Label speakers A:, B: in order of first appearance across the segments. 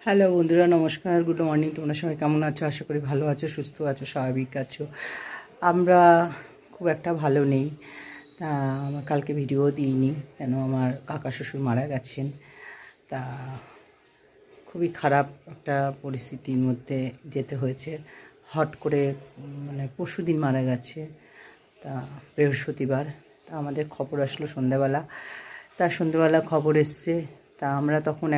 A: Hello বন্ধুরা, নমস্কার, good morning. তোমরা সবাই কেমন আছো? আশা করি ভালো আছো, সুস্থ আছো, স্বাভাবিক আছো। আমরা খুব একটা ভালো নেই। তা আমার কালকে ভিডিও দিইনি, কেন আমার কাকা শ্বশুর মারা গেছেন। তা খুবই খারাপ একটা পরিস্থিতির মধ্যে যেতে হয়েছে। হট করে মানে পরশুদিন মারা গেছে, তা বৃহস্পতিবার। তা আমাদের খবর আসলো সন্ধ্যাবেলা। তা সন্ধ্যাবেলা খবর এসছে। তা আমরা তখন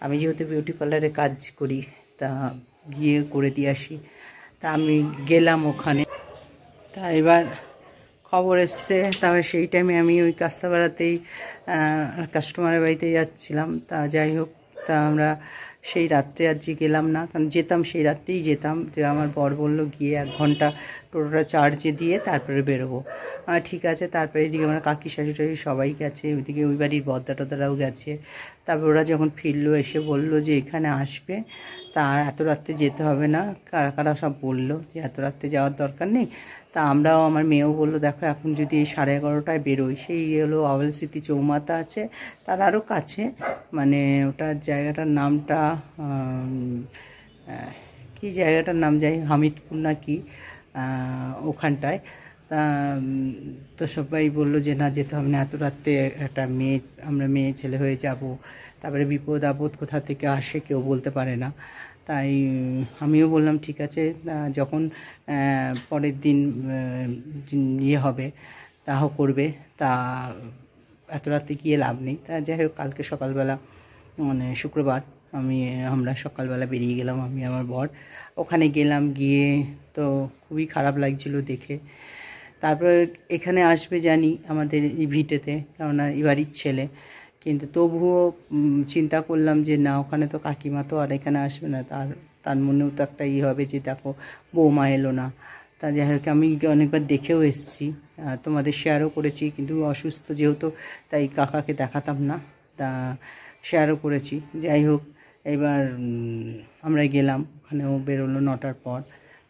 A: আমি যেহেতু বিউটি পার্লারে কাজ করি, তা গিয়ে করে দিয়ে আসি। তা আমি গেলাম ওখানে। তা এবার খবর এসছে, তারপরে সেই টাইমে আমি ওই কাস্তাপাড়াতেই কাস্টমারের বাড়িতে যাচ্ছিলাম। তা যাই হোক, তা আমরা সেই রাত্রে আজকে গেলাম না, কারণ যেতাম সেই রাত্রেই যেতাম। যে আমার বর বললো গিয়ে 1 ঘন্টা টোটোটা চার্জে দিয়ে তারপরে বেরোবো। ঠিক আছে। তারপরে এদিকে আমার কাকি শাশুড়ি সবাই গেছে, ওইদিকে ওই বাড়ির বদ্দা টদ্দারাও গেছে। তারপর ওরা যখন ফিরলো এসে বললো যে এখানে আসবে, তা আর এত রাত্রে যেতে হবে না। কারা কারা সব বললো যে এত রাত্রে যাওয়ার দরকার নেই। তা আমরাও, আমার মেয়েও বললো দেখো এখন যদি এই 11:30টায় বেরোই, সেই হলো আওয়াল স্মৃতি চৌমাথা আছে, তার আরও কাছে, মানে ওটার জায়গাটার নামটা কি জায়গাটার নাম যাই, হামিদপুর না কি, ওখানটায়। তা তো সবাই বললো যে না, যেতে হবে না এত রাত্রে, একটা আমরা মেয়ে ছেলে হয়ে যাব, তারপরে বিপদ আপদ কোথা থেকে আসে কেউ বলতে পারে না। তাই আমিও বললাম ঠিক আছে, যখন পরের দিন ইয়ে হবে তাও করবে, তা এত রাতে গিয়ে লাভ নেই। তা যাই হোক, কালকে সকালবেলা মানে শুক্রবার আমরা সকালবেলা বেরিয়ে গেলাম, আমি আমার বর। ওখানে গেলাম, গিয়ে তো খুবই খারাপ লাগছিল দেখে। তারপরে এখানে আসবে জানি আমাদের এই ভিটেতে, কেননা এই বাড়ির ছেলে, কিন্তু তবুও চিন্তা করলাম যে না, ওখানে তো কাকিমা তো আর এখানে আসবে না, তার মনেও তো একটা হবে যে দেখো বৌমা এলো না। তা যাই হোক, আমি অনেকবার দেখেও এসেছি, তোমাদের শেয়ারও করেছি, কিন্তু অসুস্থ যেহেতু তাই কাকাকে দেখাতাম না, তা শেয়ারও করেছি। যাই হোক, এবার আমরা গেলাম, ওখানেও বেরোলো 9টার পর।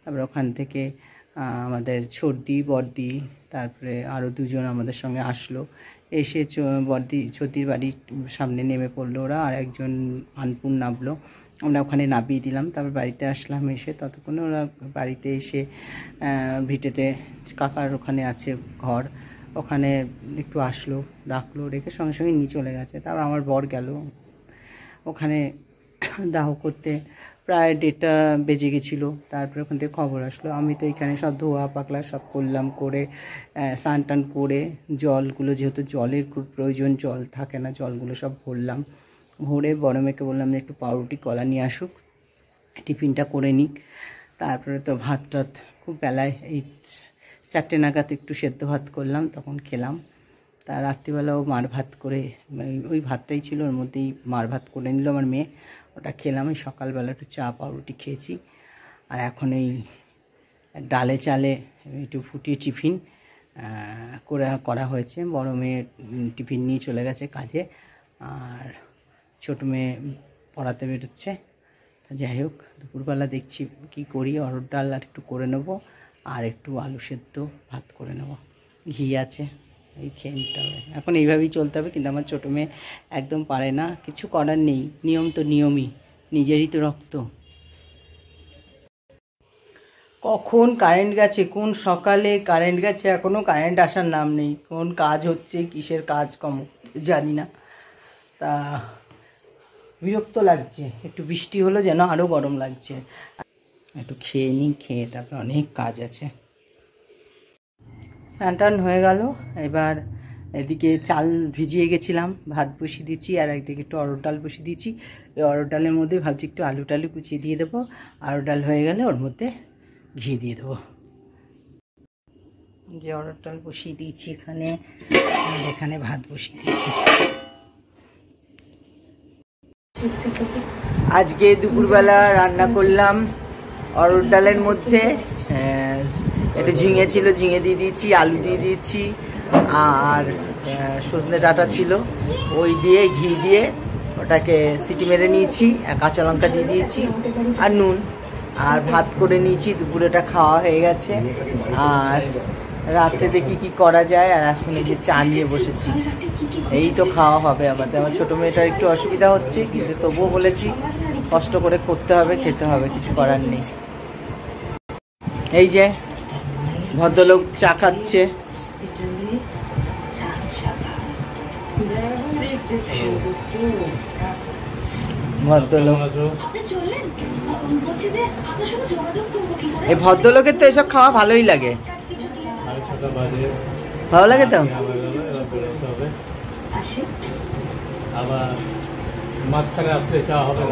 A: তারপরে ওখান থেকে আমাদের বর্দি, তারপরে আরও 2জন আমাদের সঙ্গে আসলো। এসে ছর্দির বাড়ির সামনে নেমে পড়লো ওরা, আর একজন আনপুর নামলো, আমরা ওখানে নামিয়ে দিলাম। তারপর বাড়িতে আসলাম। এসে ততক্ষণে ওরা বাড়িতে এসে ভিটেতে কাকার ওখানে আছে ঘর, ওখানে একটু আসলো, ডাকলো, রেখে সঙ্গে সঙ্গে নিয়ে চলে গেছে। তারপর আমার বর গেল ওখানে দাহ করতে, প্রায় 1:30টা বেজে গেছিলো। তারপরে ওখান থেকে খবর আসলো। আমি তো এখানে সব ধোয়া পাকলা সব করলাম, করে স্নান টান করে জলগুলো, যেহেতু জলের খুব প্রয়োজন, জল থাকে না, জলগুলো সব ভরলাম। ভরে বড় মেয়েকে বললাম যে একটু পাউরুটি কলা নিয়ে আসুক, টিফিনটা করে নিক। তারপরে তো ভাত টাত খুব বেলায়, এই 4টে নাগাদ একটু সেদ্ধ ভাত করলাম, তখন খেলাম। তা রাত্রিবেলাও মার ভাত করে, ওই ভাতটাই ছিল, ওর মধ্যেই মার ভাত করে নিল আমার মেয়ে, ওটা খেলাম। এই সকালবেলা একটু চা পাউরুটি খেয়েছি। আর এখন এই ডালে চালে একটু ফুটিয়ে টিফিন করা হয়েছে। বড় মেয়ে টিফিন নিয়ে চলে গেছে কাজে, আর ছোটো মেয়ে পড়াতে বেরোচ্ছে। যাই হোক, দুপুরবেলা দেখছি কি করি, অরহর ডাল আর একটু করে নেবো, আর একটু আলু সেদ্ধ ভাত করে নেবো, ঘি আছে, এই খেয়ে নিতে হবে। এখন এইভাবেই চলতে হবে, কিন্তু আমার ছোটো মেয়ে একদম পারে না, কিছু করার নেই, নিয়ম তো নিয়মই, নিজেরই তো রক্ত। কখন কারেন্ট গেছে, কোন সকালে কারেন্ট গেছে, এখনও কারেন্ট আসার নাম নেই। কোন কাজ হচ্ছে, কিসের কাজ কম জানি না। তা বিরক্ত লাগছে, একটু বৃষ্টি হলো যেন আরও গরম লাগছে। একটু খেয়ে নিই, খেয়ে তারপর অনেক কাজ আছে। স্নান টান হয়ে গেল। এবার এদিকে চাল ভিজিয়ে গেছিলাম, ভাত বসিয়ে দিচ্ছি, আর একদিকে একটু অরহর ডাল বসিয়ে দিচ্ছি। ওই অরহর ডালের মধ্যে ভাবছি একটু আলু টালু কুচিয়ে দিয়ে দেবো, অরহর ডাল হয়ে গেলে ওর মধ্যে ঘি দিয়ে দেবো। যে অরহর ডাল বসিয়ে দিয়েছি এখানে, এখানে ভাত বসিয়ে দিয়েছি। আজকে দুপুরবেলা রান্না করলাম অরহর ডালের মধ্যে একটু ঝিঙে ছিল, ঝিঙে দিয়ে দিয়েছি, আলু দিয়ে দিয়েছি, আর সজনে ডাঁটা ছিল, ওই দিয়ে ঘি দিয়ে ওটাকে সিটি মেরে নিয়েছি, আর কাঁচা লঙ্কা দিয়ে দিয়েছি, আর নুন, আর ভাত করে নিয়েছি। দুপুরেটা খাওয়া হয়ে গেছে। আর রাতে দেখি কি করা যায়। আর এখন এই যে চা নিয়ে বসেছি, এই তো খাওয়া হবে আমাদের। আমার ছোটো মেয়েটার একটু অসুবিধা হচ্ছে, কিন্তু তবুও বলেছি কষ্ট করে করতে হবে, খেতে হবে, কিছু করার নেই। এই যে ভদ্রলোক চা খাচ্ছে। ভদ্রলোক, এই ভদ্রলোকের তো এসব খাওয়া ভালোই লাগে। ভালো লাগে তো।
B: আবার মাঝখানে আসলে চা হবে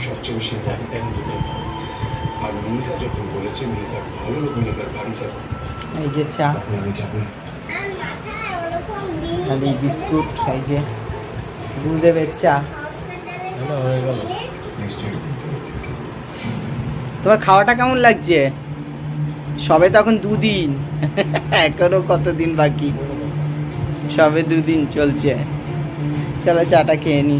C: সবচেয়ে বেশি আর মিনিটা যখন বলেছে মিনিটার ভালো লোক মিনিটার গাড়ি চালাবে।
A: এই যে চা
C: আপনি যাবেন
A: আর এই বিস্কুট, এই যে গুরুদেবের চা।
B: হয়ে গেল।
C: নিশ্চয়ই।
A: তোমার খাওয়াটা কেমন লাগছে? সবে তখন 2 দিন, এখনো কতদিন বাকি, সবে 2 দিন চলছে। চলো চাটা খেয়ে নি।